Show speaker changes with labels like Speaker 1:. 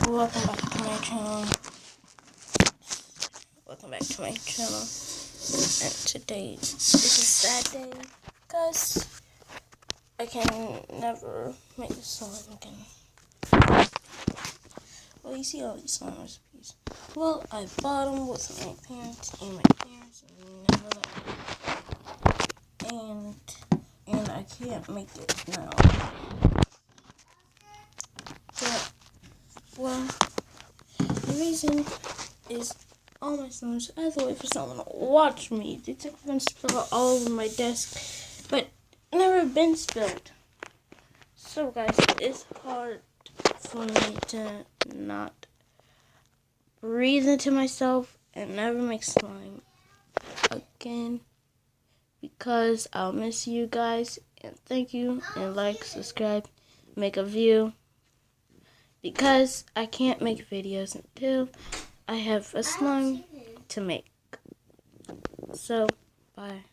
Speaker 1: Welcome back to my channel. Welcome back to my channel. And today is a sad day because I can never make a slime again. Well, you see all these slime recipes. Well, I bought them with my parents and never let me. And I can't make it now. But, well, the reason is all my slimes. I had to wait for someone to watch me. They took them and spilled all over my desk, but never been spilled. So, guys, it's hard for me to not breathe into myself and never make slime again because I'll miss you guys. And thank you, and like, subscribe, make a view, because I can't make videos until I have a slime to make. So, bye.